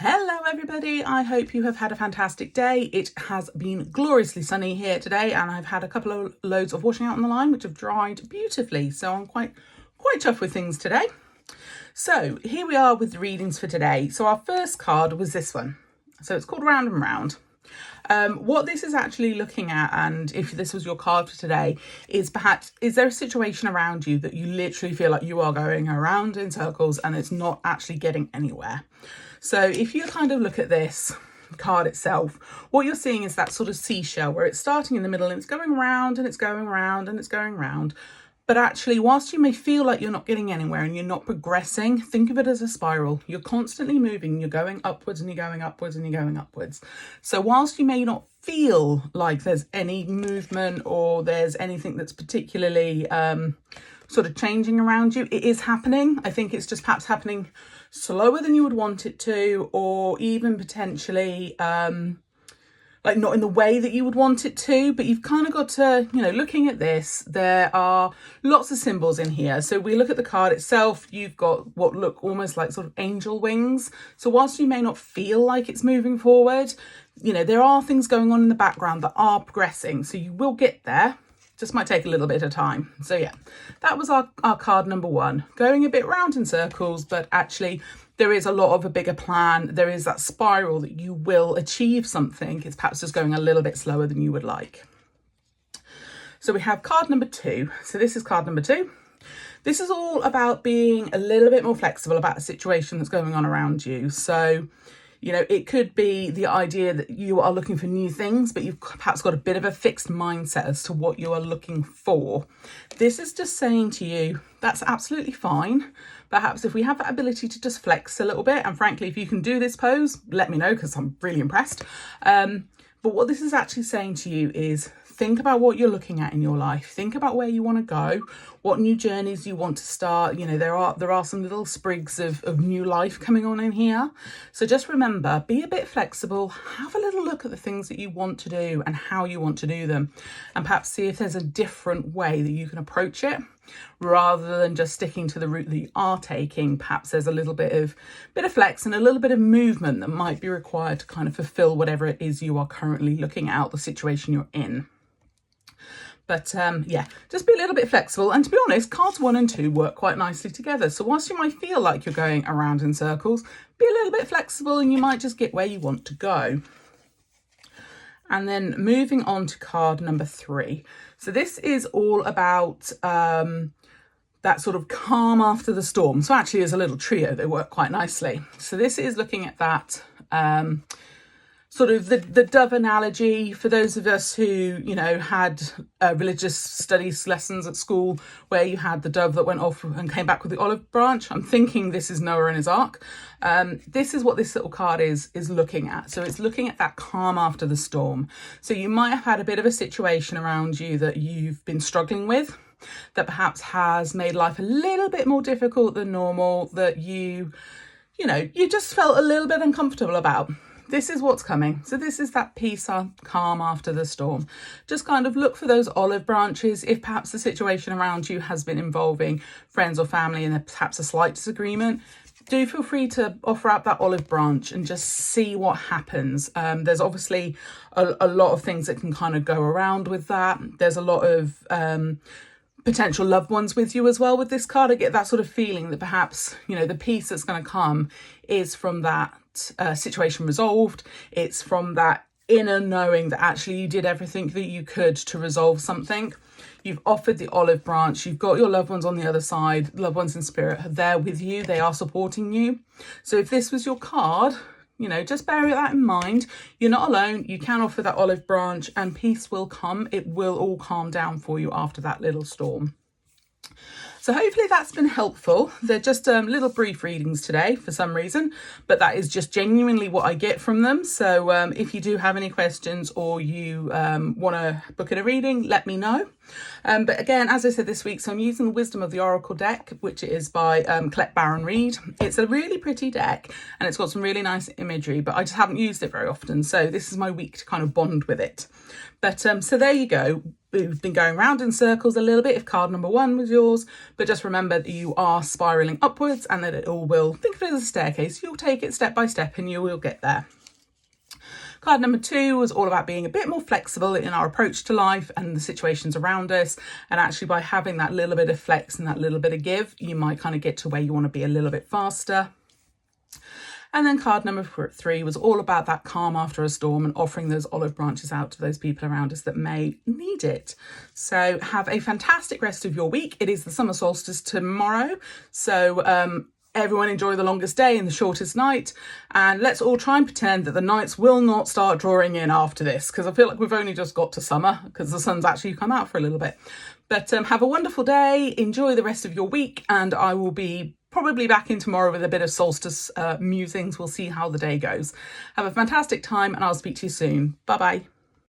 Hello everybody, I hope you have had a fantastic day. It has been gloriously sunny here today and I've had a couple of loads of washing out on the line which have dried beautifully, so I'm quite chuffed with things today. So here we are with the readings for today. So our first card was this one. So it's called Round and Round. What this is actually looking at, and if this was your card for today, is perhaps, is there a situation around you that you literally feel like you are going around in circles and it's not actually getting anywhere? So if you kind of look at this card itself, what you're seeing is that sort of seashell where it's starting in the middle and it's going round and it's going round and it's going round. But actually, whilst you may feel like you're not getting anywhere and you're not progressing, think of it as a spiral. You're constantly moving, you're going upwards and you're going upwards and you're going upwards. So whilst you may not feel like there's any movement or there's anything that's particularly sort of changing around you, it is happening. I think it's just perhaps happening slower than you would want it to, or even potentially like not in the way that you would want it to, but you've kind of got to, looking at this, there are lots of symbols in here. So we look at the card itself, you've got what look almost like sort of angel wings. So whilst you may not feel like it's moving forward, there are things going on in the background that are progressing. So you will get there. Just might take a little bit of time. So yeah, that was our card number one, going a bit round in circles, but actually there is a lot of a bigger plan. There is that spiral that you will achieve something. It's perhaps just going a little bit slower than you would like. So we have card number two. So this is card number two. This is all about being a little bit more flexible about a situation that's going on around you. So it could be the idea that you are looking for new things, but you've perhaps got a bit of a fixed mindset as to what you are looking for. This is just saying to you, that's absolutely fine. Perhaps if we have that ability to just flex a little bit, and frankly, if you can do this pose, let me know because I'm really impressed. But what this is actually saying to you is, think about what you're looking at in your life. Think about where you want to go, what new journeys you want to start. There are some little sprigs of new life coming on in here. So just remember, be a bit flexible, have a little look at the things that you want to do and how you want to do them, and perhaps see if there's a different way that you can approach it. Rather than just sticking to the route that you are taking, perhaps there's a little bit of flex and a little bit of movement that might be required to kind of fulfill whatever it is you are currently looking at, the situation you're in. But yeah, just be a little bit flexible. And to be honest, cards 1 and 2 work quite nicely together. So whilst you might feel like you're going around in circles, be a little bit flexible and you might just get where you want to go. And then moving on to card number 3. So this is all about that sort of calm after the storm. So actually as a little trio, they work quite nicely. So this is looking at that sort of the dove analogy for those of us who, had religious studies lessons at school where you had the dove that went off and came back with the olive branch. I'm thinking this is Noah and his ark. This is what this little card is looking at. So it's looking at that calm after the storm. So you might have had a bit of a situation around you that you've been struggling with, that perhaps has made life a little bit more difficult than normal, that you just felt a little bit uncomfortable about. This is what's coming. So this is that peace, calm after the storm. Just kind of look for those olive branches. If perhaps the situation around you has been involving friends or family and there's perhaps a slight disagreement, do feel free to offer up that olive branch and just see what happens. There's obviously a lot of things that can kind of go around with that. There's a lot of potential loved ones with you as well with this card. I get that sort of feeling that perhaps, the peace that's going to come is from that situation resolved. It's from that inner knowing that actually you did everything that you could to resolve something. You've offered the olive branch. You've got your loved ones on the other side. Loved ones in spirit are there with you. They are supporting you. So if this was your card, just bear that in mind. You're not alone. You can offer that olive branch and peace will come. It will all calm down for you after that little storm. So hopefully that's been helpful. They're just little brief readings today for some reason, but that is just genuinely what I get from them. So if you do have any questions or you want to book in a reading, let me know. But again, as I said this week, so I'm using the Wisdom of the Oracle deck, which is by Colette Baron Reid. It's a really pretty deck and it's got some really nice imagery, but I just haven't used it very often. So this is my week to kind of bond with it. But so there you go. We've been going round in circles a little bit if card number 1 was yours, But just remember that you are spiraling upwards and that it all will, think of it as a staircase. You'll take it step by step and you will get there. Card number 2 was all about being a bit more flexible in our approach to life and the situations around us. And actually by having that little bit of flex and that little bit of give, you might kind of get to where you want to be a little bit faster. And then card number 3 was all about that calm after a storm and offering those olive branches out to those people around us that may need it. So have a fantastic rest of your week. It is the summer solstice tomorrow. So everyone enjoy the longest day and the shortest night. And let's all try and pretend that the nights will not start drawing in after this, because I feel like we've only just got to summer because the sun's actually come out for a little bit. But have a wonderful day. Enjoy the rest of your week. And I will be probably back in tomorrow with a bit of solstice musings. We'll see how the day goes. Have a fantastic time and I'll speak to you soon. Bye bye.